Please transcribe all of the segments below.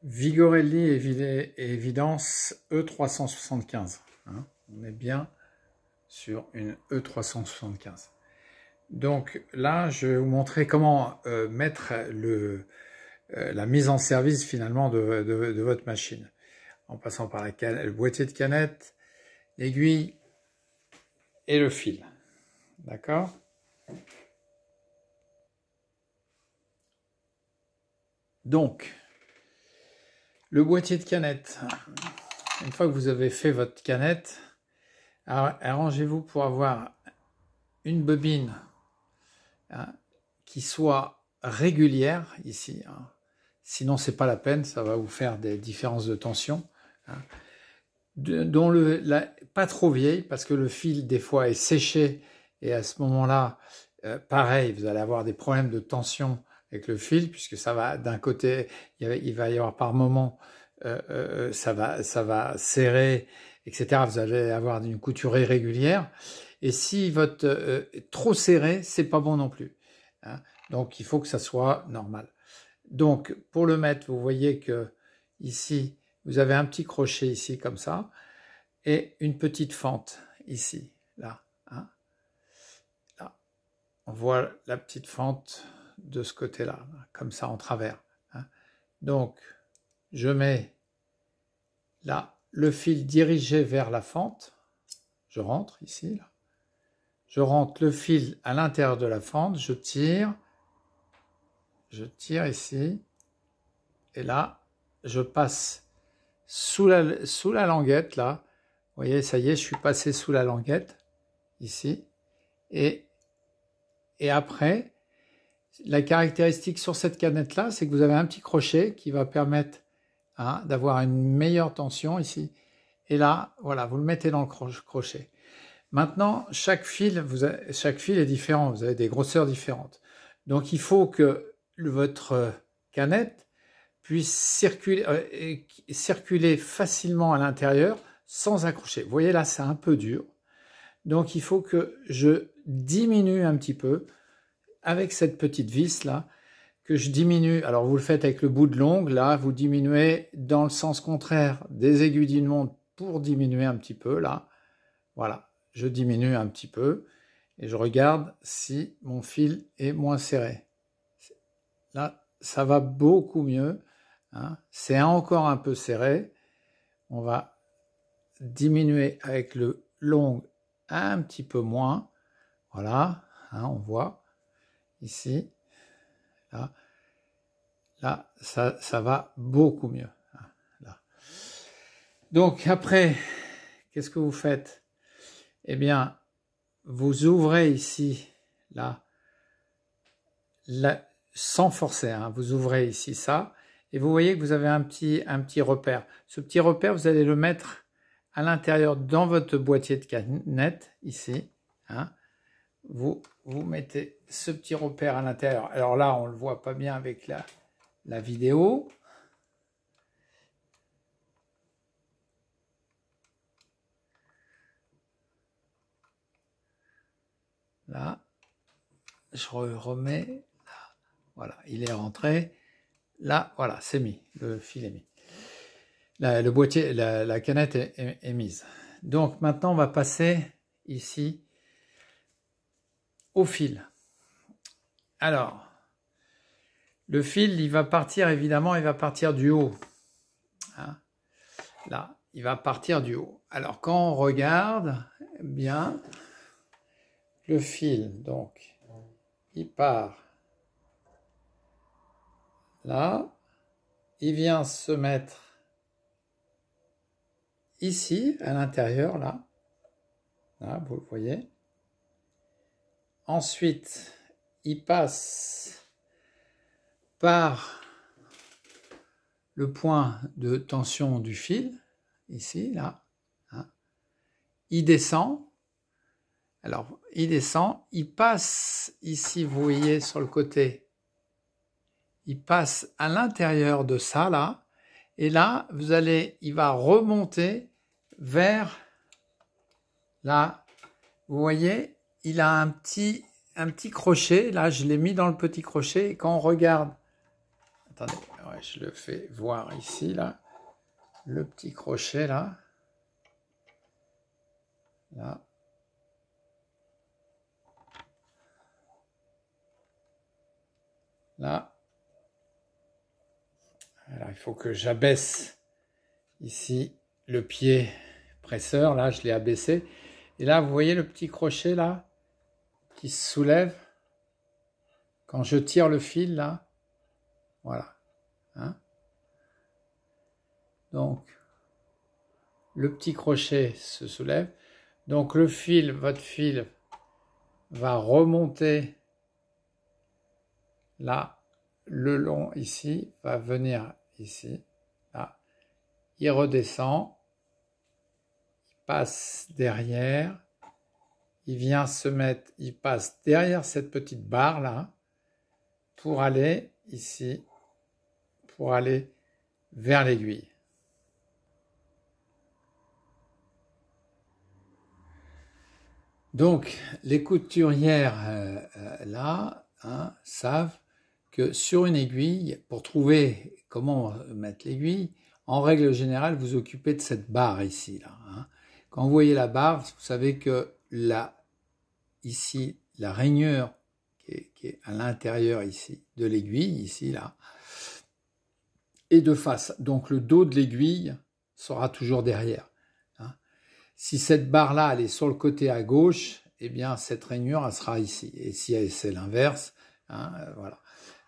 Vigorelli et Evidence E375. Hein, on est bien sur une E375. Donc là, je vais vous montrer comment mettre la mise en service finalement de votre machine. En passant par le boîtier de canette, l'aiguille et le fil. D'accord ? Donc, le boîtier de canette. Une fois que vous avez fait votre canette, arrangez-vous pour avoir une bobine qui soit régulière ici. Sinon, c'est pas la peine, ça va vous faire des différences de tension. Dont pas trop vieille, parce que le fil des fois est séché et à ce moment-là, pareil, vous allez avoir des problèmes de tension avec le fil, puisque ça va d'un côté, il va y avoir par moment, ça va serrer, etc. Vous allez avoir une couture irrégulière. Et si votre trop serré, c'est pas bon non plus. Hein. Donc il faut que ça soit normal. Donc pour le mettre, vous voyez que ici, vous avez un petit crochet ici comme ça et une petite fente ici, là. Hein. Là, on voit la petite fente de ce côté-là, comme ça en travers. Hein. Donc je mets là le fil dirigé vers la fente. Je rentre ici, là. Je rentre le fil à l'intérieur de la fente, je tire ici, et là, je passe sous la languette, là. Vous voyez, ça y est, je suis passé sous la languette, ici. Et après, la caractéristique sur cette canette-là, c'est que vous avez un petit crochet qui va permettre d'avoir une meilleure tension ici. Et là, voilà, vous le mettez dans le crochet. Maintenant, chaque fil est différent, vous avez des grosseurs différentes. Donc, il faut que votre canette puisse circuler facilement à l'intérieur sans accrocher. Vous voyez là, c'est un peu dur. Donc, il faut que je diminue un petit peu avec cette petite vis là, que je diminue. Alors, vous le faites avec le bout de l'ongle, là, vous diminuez dans le sens contraire des aiguilles d'une montre pour diminuer un petit peu, là. Voilà. Je diminue un petit peu et je regarde si mon fil est moins serré. Là, ça va beaucoup mieux. Hein. C'est encore un peu serré. On va diminuer avec le long un petit peu moins. Voilà, hein, on voit ici. Là, ça va beaucoup mieux. Là. Donc après, qu'est-ce que vous faites ? Eh bien, vous ouvrez ici, là, sans forcer, hein, vous ouvrez ici ça, et vous voyez que vous avez un petit repère. Ce petit repère, vous allez le mettre à l'intérieur dans votre boîtier de canette, ici. Hein. Vous mettez ce petit repère à l'intérieur. Alors là, on ne le voit pas bien avec la vidéo. Là, je remets, là, voilà, il est rentré. Là, voilà, c'est mis, le fil est mis. Le boîtier, la canette est mise. Donc maintenant, on va passer ici au fil. Alors, le fil, il va partir, évidemment, il va partir du haut. Hein, là, il va partir du haut. Alors, quand on regarde bien, le fil, donc, il part là, il vient se mettre ici, à l'intérieur, là. Là, vous le voyez. Ensuite, il passe par le point de tension du fil, ici, là. Hein. Il descend. Alors, il descend, il passe ici, vous voyez, sur le côté. Il passe à l'intérieur de ça, là. Et là, il va remonter vers là. Vous voyez, il a un petit crochet. Là, je l'ai mis dans le petit crochet. Et quand on regarde, attendez, ouais, je le fais voir ici, là. Le petit crochet, là. Là. Là. Alors, il faut que j'abaisse ici le pied presseur. Là, je l'ai abaissé. Et là, vous voyez le petit crochet, là, qui se soulève. Quand je tire le fil, là, voilà. Hein? Donc, le petit crochet se soulève. Donc, le fil, votre fil, va remonter là, le long ici, va venir ici, là. Il redescend, il passe derrière, il vient se mettre, il passe derrière cette petite barre là, pour aller ici, pour aller vers l'aiguille. Donc, les couturières là hein, savent que sur une aiguille, pour trouver comment mettre l'aiguille, en règle générale, vous occupez de cette barre ici. Là, hein. Quand vous voyez la barre, vous savez que là, ici, la rainure qui est à l'intérieur ici de l'aiguille, ici, là, est de face. Donc, le dos de l'aiguille sera toujours derrière. Hein. Si cette barre-là, elle est sur le côté à gauche, eh bien, cette rainure, elle sera ici. Et si c'est l'inverse, hein, voilà.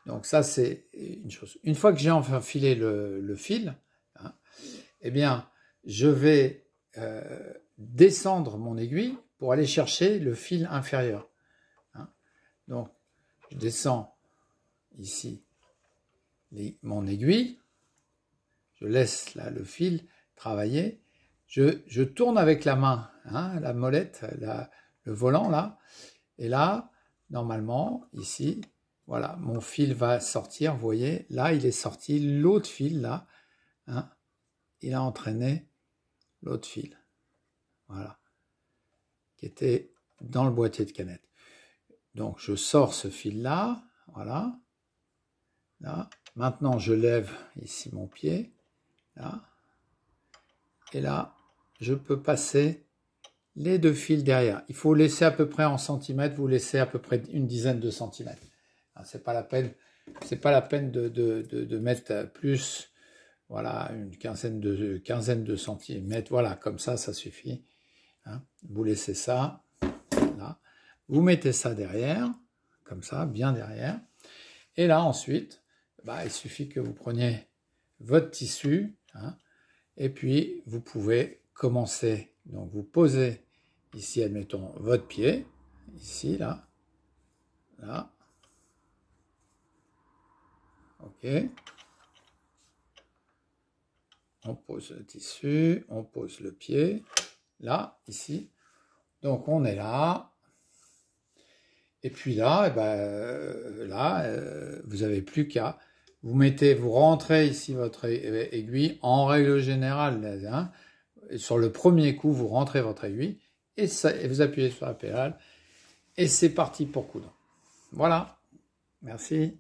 Donc ça, c'est une chose. Une fois que j'ai enfilé le fil, hein, eh bien, je vais descendre mon aiguille pour aller chercher le fil inférieur. Hein. Donc, je descends ici mon aiguille, je laisse là le fil travailler, je tourne avec la main, hein, la molette, le volant là, et là, normalement, ici, voilà, mon fil va sortir, vous voyez, là, il est sorti, l'autre fil, là, hein, il a entraîné l'autre fil, voilà, qui était dans le boîtier de canette. Donc, je sors ce fil-là, voilà, là. Maintenant, je lève ici mon pied, là, et là, je peux passer les deux fils derrière. Il faut laisser à peu près en centimètres, vous laissez à peu près une dizaine de centimètres. C'est pas la peine de mettre plus, voilà, une quinzaine de centimètres, voilà, comme ça suffit. Hein. Vous laissez ça, là. Vous mettez ça derrière, comme ça, bien derrière. Et là, ensuite, bah, il suffit que vous preniez votre tissu, hein, et puis vous pouvez commencer. Donc, vous posez ici, admettons, votre pied, ici, là, là. Ok. On pose le tissu, on pose le pied, là, ici. Donc, on est là. Et puis là, eh ben, vous n'avez plus qu'à... Vous rentrez ici votre aiguille, en règle générale, hein, sur le premier coup, vous rentrez votre aiguille, et vous appuyez sur la pédale, et c'est parti pour coudre. Voilà. Merci.